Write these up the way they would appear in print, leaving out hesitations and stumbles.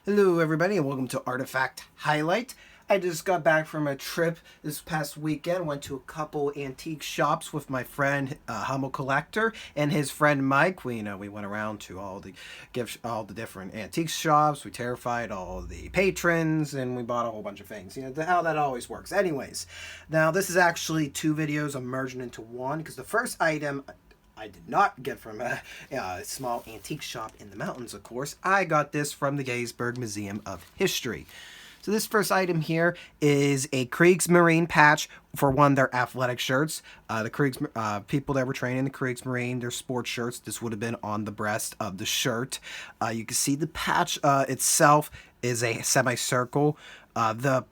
Hello everybody and welcome to Artifact Highlight. I just got back from a trip this past weekend. Went to a couple antique shops with my friend Hummel Collector and his friend Mike. We went around to all the different antique shops. We terrified all the patrons and we bought a whole bunch of things. How that always works. Anyways, now this is actually two videos I'm merging into one because the first item I did not get from a small antique shop in the mountains, of course. I got this from the Gettysburg Museum of History. So this first item here is a Kriegsmarine patch for one of their athletic shirts. The people that were training the Kriegsmarine, their sports shirts, this would have been on the breast of the shirt. You can see the patch itself is a semicircle. The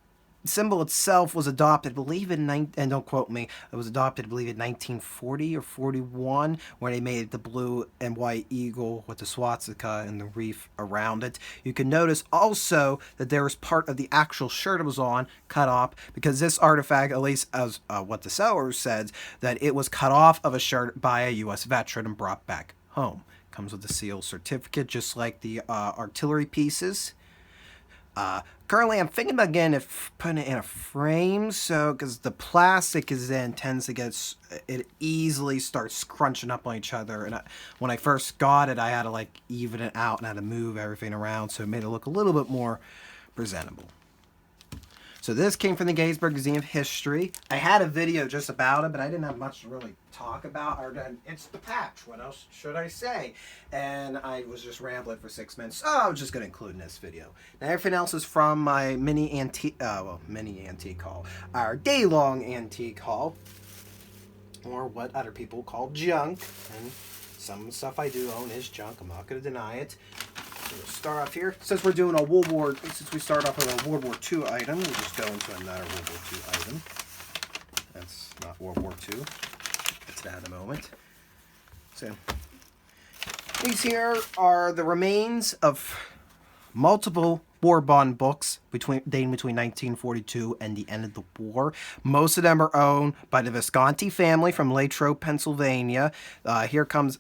symbol itself was adopted, I believe, and don't quote me, it was adopted, I believe, in 1940 or 41, where they made the blue and white eagle with the swastika and the reef around it. You can notice also that there was part of the actual shirt it was on cut off, because this artifact, at least as what the seller said, that it was cut off of a shirt by a U.S. veteran and brought back home. Comes with a sealed certificate, just like the artillery pieces. Currently, I'm thinking about putting it in a frame, so because the plastic tends to get, it easily starts crunching up on each other. And when I first got it, I had to even it out and I had to move everything around, so it made it look a little bit more presentable. So this came from the Gettysburg Museum of History. I had a video just about it, but I didn't have much to really talk about. It's the patch. What else should I say? And I was just rambling for 6 minutes, so I was just going to include in this video. Now everything else is from my mini antique haul, our day-long antique haul, or what other people call junk. And some stuff I do own is junk. I'm not going to deny it. We'll start off here. Since we start off with a World War II item, we'll just go into another World War II item. That's not World War II. That's that in a moment. So, these here are the remains of multiple war bond books dating between 1942 and the end of the war. Most of them are owned by the Visconti family from Latrobe, Pennsylvania. Here comes,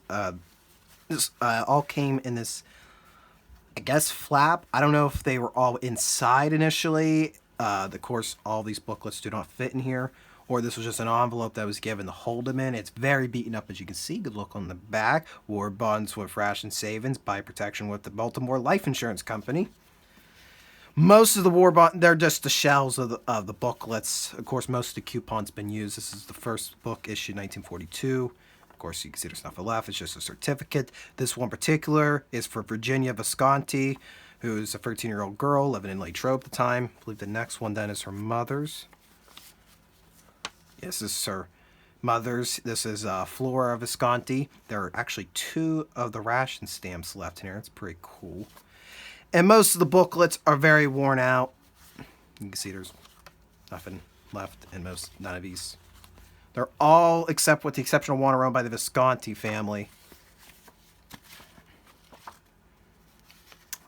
this all came in this, I guess, flap. I don't know if they were all inside initially. Of course, all these booklets do not fit in here, or this was just an envelope that was given to hold them in. It's very beaten up, as you can see. Good look on the back. War bonds with ration savings, buy protection with the Baltimore Life Insurance Company. Most of the war bond, they're just the shells of the booklets. Of course, most of the coupons been used. This is the first book issued 1942. Of course, you can see there's nothing left. It's just a certificate. This one particular is for Virginia Visconti, who's a 13-year-old girl living in Latrobe at the time. I believe the next one then is her mother's. Yes, this is her mother's. This is Flora Visconti. There are actually 2 of the ration stamps left in here. It's pretty cool. And most of the booklets are very worn out. You can see there's nothing left in none of these. They're all, except with the exception of one, are owned by the Visconti family.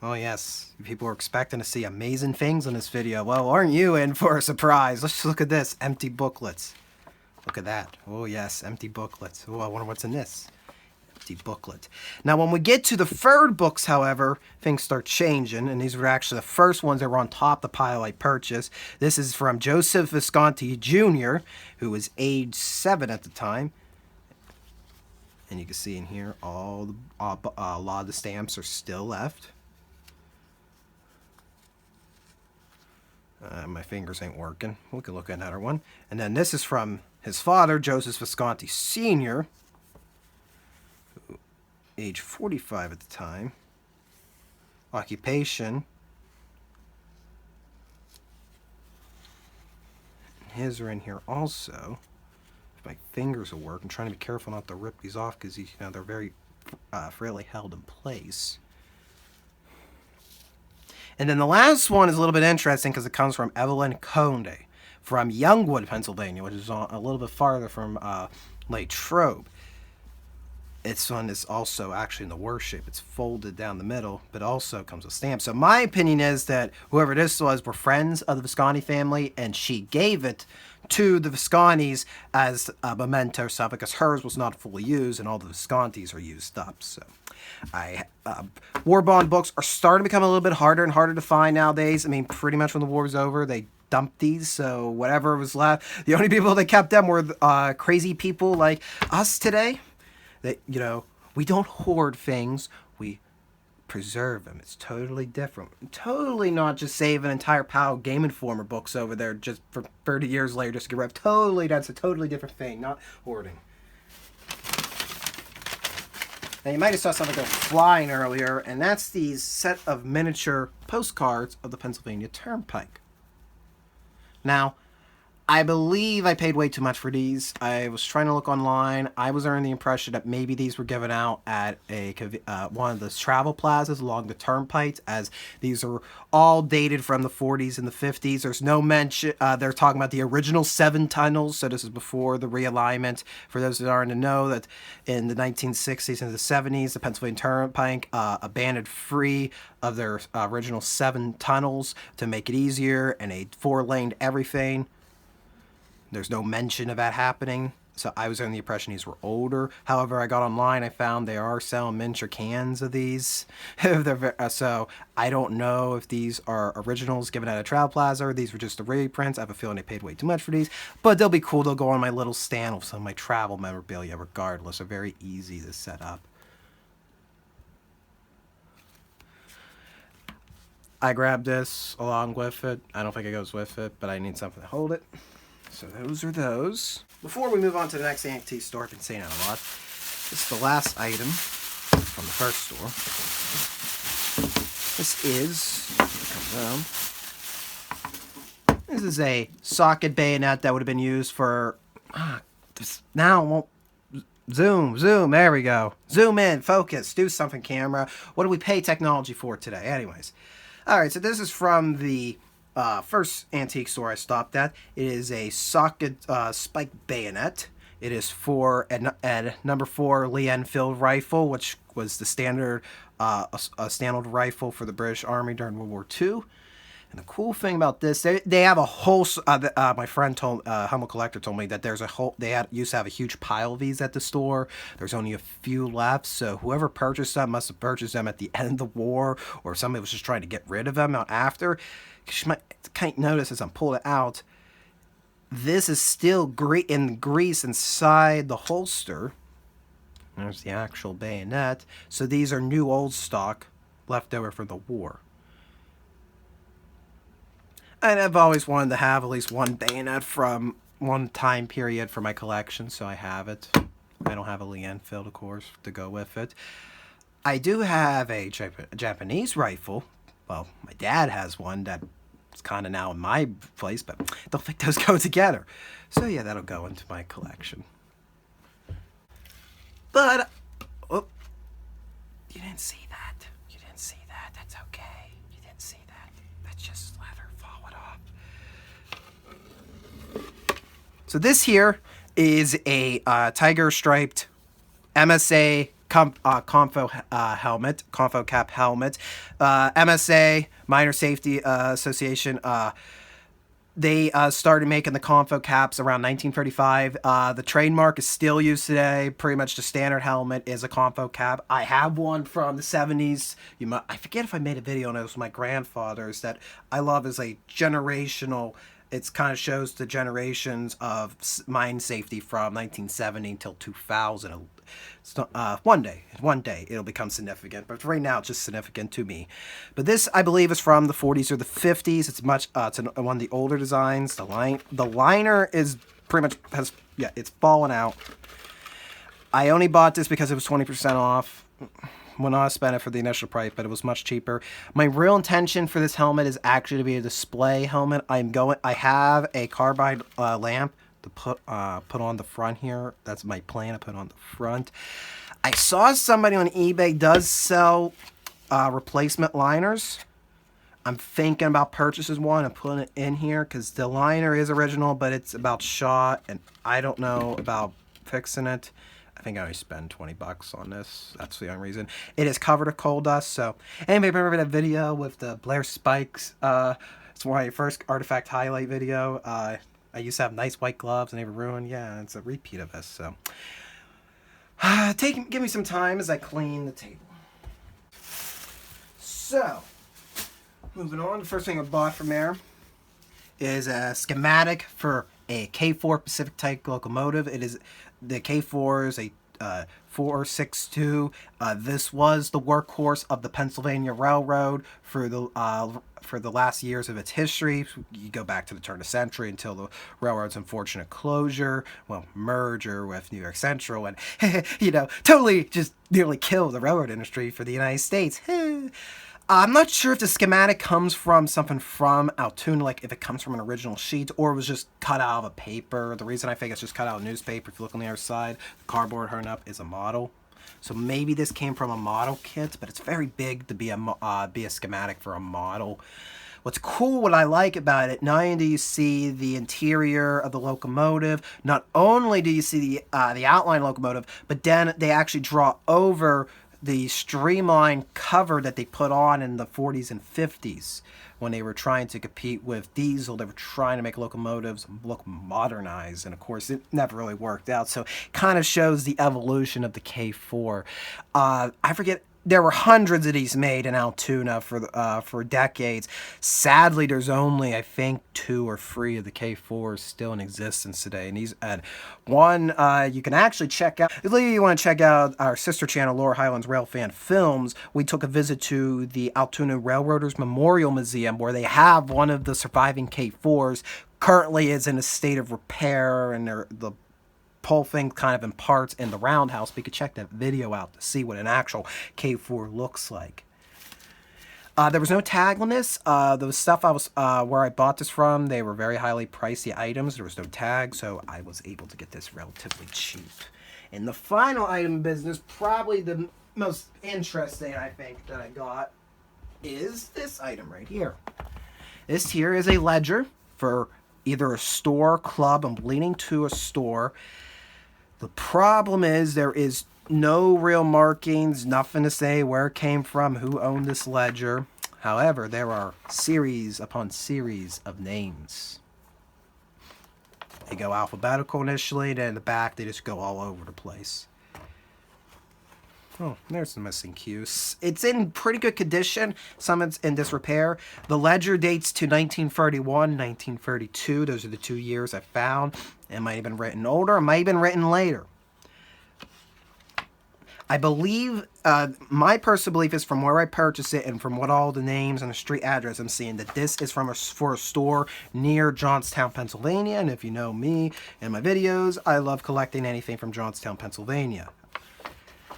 Oh yes, people are expecting to see amazing things in this video. Well, aren't you in for a surprise? Let's just look at this. Empty booklets. Look at that. Oh yes, empty booklets. Oh, I wonder what's in this. Empty booklet. Now when we get to the third books, however, things start changing, and these were actually the first ones that were on top of the pile I purchased. This is from Joseph Visconti Jr., who was age 7 at the time. And you can see in here a lot of the stamps are still left. My fingers ain't working. We can look at another one. And then this is from his father, Joseph Visconti Sr., age 45 at the time. Occupation. His are in here also. If my fingers will work, I'm trying to be careful not to rip these off because they're very frailly held in place. And then the last one is a little bit interesting because it comes from Evelyn Conde from Youngwood, Pennsylvania, which is a little bit farther from Latrobe. This one is also actually in the worst shape. It's folded down the middle, but also comes with stamps. So my opinion is that whoever this was were friends of the Visconti family, and she gave it to the Viscontis as a memento stuff because hers was not fully used, and all the Viscontis are used up. So war bond books are starting to become a little bit harder and harder to find nowadays. I mean, pretty much when the war was over, they dumped these, so whatever was left, the only people that kept them were crazy people like us today. That, you know, we don't hoard things, we preserve them. It's totally different. Totally not just save an entire pile of Game Informer books over there just for 30 years later just to get rid of. Totally, that's a totally different thing, not hoarding. Now you might have saw something go flying earlier, and that's these set of miniature postcards of the Pennsylvania Turnpike. Now, I believe I paid way too much for these. I was trying to look online. I was under the impression that maybe these were given out at a one of the travel plazas along the Turnpike, as these are all dated from the 40s and the 50s. There's no mention. They're talking about the original 7 tunnels, so this is before the realignment. For those that aren't to know, that in the 1960s and the 70s, the Pennsylvania Turnpike abandoned 3 of their original 7 tunnels to make it easier, and they 4-laned everything. There's no mention of that happening, so I was under the impression these were older. However, I got online, I found they are selling miniature cans of these. So I don't know if these are originals given at a travel plaza, or these were just the reprints. I have a feeling they paid way too much for these, but they'll be cool. They'll go on my little stand with some of my travel memorabilia regardless. They're very easy to set up. I grabbed this along with it. I don't think it goes with it, but I need something to hold it. So those are those. Before we move on to the next antique store, I've been saying that a lot. This is the last item from the first store. This is a socket bayonet that would have been used for... now it won't... Zoom, there we go. Zoom in, focus, do something, camera. What do we pay technology for today? Anyways. Alright, so this is from the first antique store I stopped at. It is a socket spike bayonet. It is for a number 4 Lee-Enfield rifle, which was the standard standard rifle for the British Army during World War II. And the cool thing about this, they have a whole. My friend told Humble Collector told me that there's a whole. They used to have a huge pile of these at the store. There's only a few left, so whoever purchased them must have purchased them at the end of the war, or somebody was just trying to get rid of them out after. You might kind of notice as I'm pulling it out, this is still in grease inside the holster. There's the actual bayonet. So these are new old stock left over from the war. And I've always wanted to have at least one bayonet from one time period for my collection, so I have it. I don't have a Lee-Enfield, of course, to go with it. I do have a Japanese rifle. Well, my dad has one that's kind of now in my place, but I don't think those go together. So yeah, that'll go into my collection. But, oh, you didn't see that. You didn't see that. That's okay. You didn't see that. That's just leather falling off. So this here is a tiger-striped MSA ComfoCap helmet. MSA Miner Safety Association. They started making the Comfo-Caps around 1935. The trademark is still used today. Pretty much the standard helmet is a Comfo-Cap. I have one from the 70s. I forget if I made a video on it. It was my grandfather's that I love as a generational. It kind of shows the generations of mine safety from 1970 until 2000. One day it'll become significant, but right now it's just significant to me. But this, I believe, is from the 40s or the 50s. It's one of the older designs. The liner is pretty much it's fallen out. I only bought this because it was 20% off. When I spent it for the initial price, but it was much cheaper. My real intention for this helmet is actually to be a display helmet. I have a carbide lamp to put on the front here. That's my plan to put on the front. I saw somebody on eBay does sell replacement liners. I'm thinking about purchasing one and putting it in here because the liner is original, but it's about shot, and I don't know about fixing it. I think I only spend 20 bucks on this. That's the only reason. It is covered in coal dust. So anybody remember that video with the Blair Spikes? It's my first artifact highlight video. I used to have nice white gloves and they were ruined. Yeah, it's a repeat of this. So give me some time as I clean the table. So moving on, the first thing I bought from there is a schematic for a K4 Pacific type locomotive. It is the K4 is a 462. This was the workhorse of the Pennsylvania Railroad for the last years of its history. You go back to the turn of the century until the railroad's unfortunate closure, merger with New York Central, and totally just nearly killed the railroad industry for the United States. I'm not sure if the schematic comes from something from Altoona, like if it comes from an original sheet or it was just cut out of a paper. The reason I think it's just cut out of newspaper, if you look on the other side, the cardboard hung up is a model. So maybe this came from a model kit, but it's very big to be a schematic for a model. What's cool, what I like about it, not only do you see the interior of the locomotive, not only do you see the outline locomotive, but then they actually draw over the streamlined cover that they put on in the 40s and 50s when they were trying to compete with diesel. They were trying to make locomotives look modernized, and of course it never really worked out. So it kind of shows the evolution of the K4. I forget, there were hundreds of these made in Altoona for decades. Sadly, there's only, I think, 2 or 3 of the K4s still in existence today. And one you can actually check out. If you want to check out our sister channel, Laura Highlands Railfan Films, we took a visit to the Altoona Railroaders Memorial Museum, where they have one of the surviving K4s. Currently is in a state of repair, and the whole thing kind of in parts in the roundhouse, but you could check that video out to see what an actual K4 looks like. There was no tag on this. The stuff where I bought this from, they were very highly pricey items. There was no tag, so I was able to get this relatively cheap. And the final item business, probably the most interesting, I think, that I got, is this item right here. This here is a ledger for either a store, club. I'm leaning to a store. The problem is there is no real markings, nothing to say where it came from, who owned this ledger. However, there are series upon series of names. They go alphabetical initially, then in the back they just go all over the place. Oh, there's the missing cues. It's in pretty good condition. Some it's in disrepair. The ledger dates to 1931, 1932. Those are the 2 years I found. It might have been written older. It might have been written later. I believe, my personal belief is from where I purchased it and from what all the names and the street address I'm seeing, that this is for a store near Johnstown, Pennsylvania. And if you know me and my videos, I love collecting anything from Johnstown, Pennsylvania.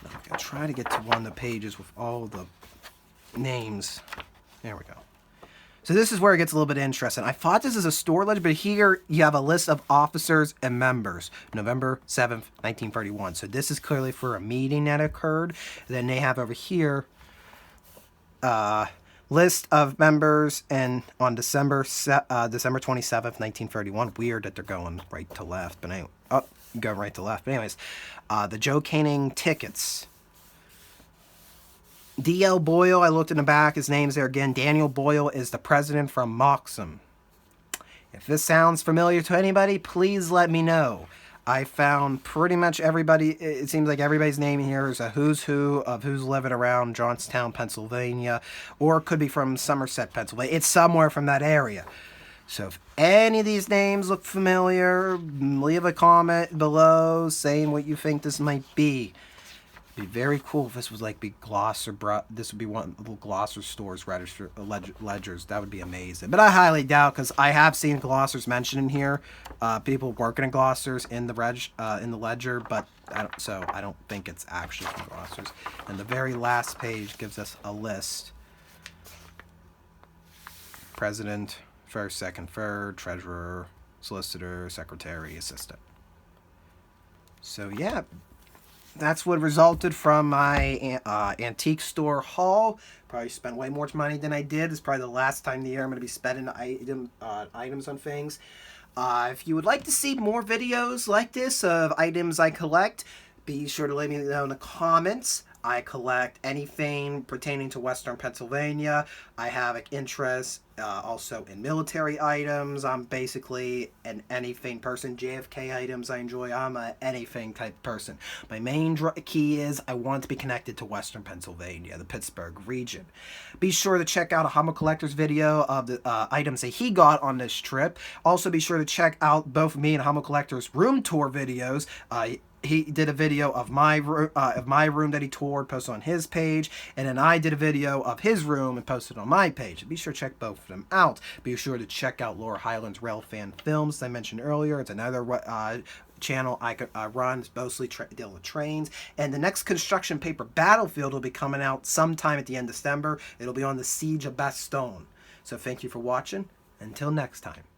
I'm going to try to get to one of the pages with all the names. There we go. So this is where it gets a little bit interesting. I thought this is a store ledger, but here you have a list of officers and members. November 7th, 1931. So this is clearly for a meeting that occurred. Then they have over here list of members and on December 27th, 1931. Weird that they're going right to left, but anyway. Oh, go right to left. But anyways, the Joe Canning tickets. D.L. Boyle, I looked in the back, his name's there again. Daniel Boyle is the president from Moxham. If this sounds familiar to anybody, please let me know. I found pretty much everybody, it seems like everybody's name here is a who's who of who's living around Johnstown, Pennsylvania, or it could be from Somerset, Pennsylvania. It's somewhere from that area. So if any of these names look familiar, leave a comment below saying what you think this might be. It'd be very cool if this was like Gloucester. This would be one of the little Gloucester stores register ledgers. That would be amazing. But I highly doubt, because I have seen Gloucester's mentioned in here. People working in Gloucester's in the ledger, but I don't think it's actually from Gloucester's. And the very last page gives us a list. President, first, second, third, treasurer, solicitor, secretary, assistant. So yeah. That's what resulted from my antique store haul. Probably spent way more money than I did. It's probably the last time of the year I'm going to be spending items on things. If you would like to see more videos like this of items I collect, Be sure to let me know in the comments. I collect anything pertaining to Western Pennsylvania. I have an interest also in military items. I'm basically an anything person. JFK items I enjoy. I'm a anything type person. My main key is I want to be connected to Western Pennsylvania, the Pittsburgh region. Be sure to check out a Hummel Collector's video of the items that he got on this trip. Also be sure to check out both me and Hummel Collector's room tour videos. He did a video of my room that he toured, posted on his page, and then I did a video of his room and posted on my page. Be sure to check both of them out. Be sure to check out Laura Hyland's Railfan Films, as I mentioned earlier. It's another channel I could run. It's mostly deal with trains. And the next construction paper Battlefield will be coming out sometime at the end of December. It'll be on the Siege of Bastogne. So thank you for watching. Until next time.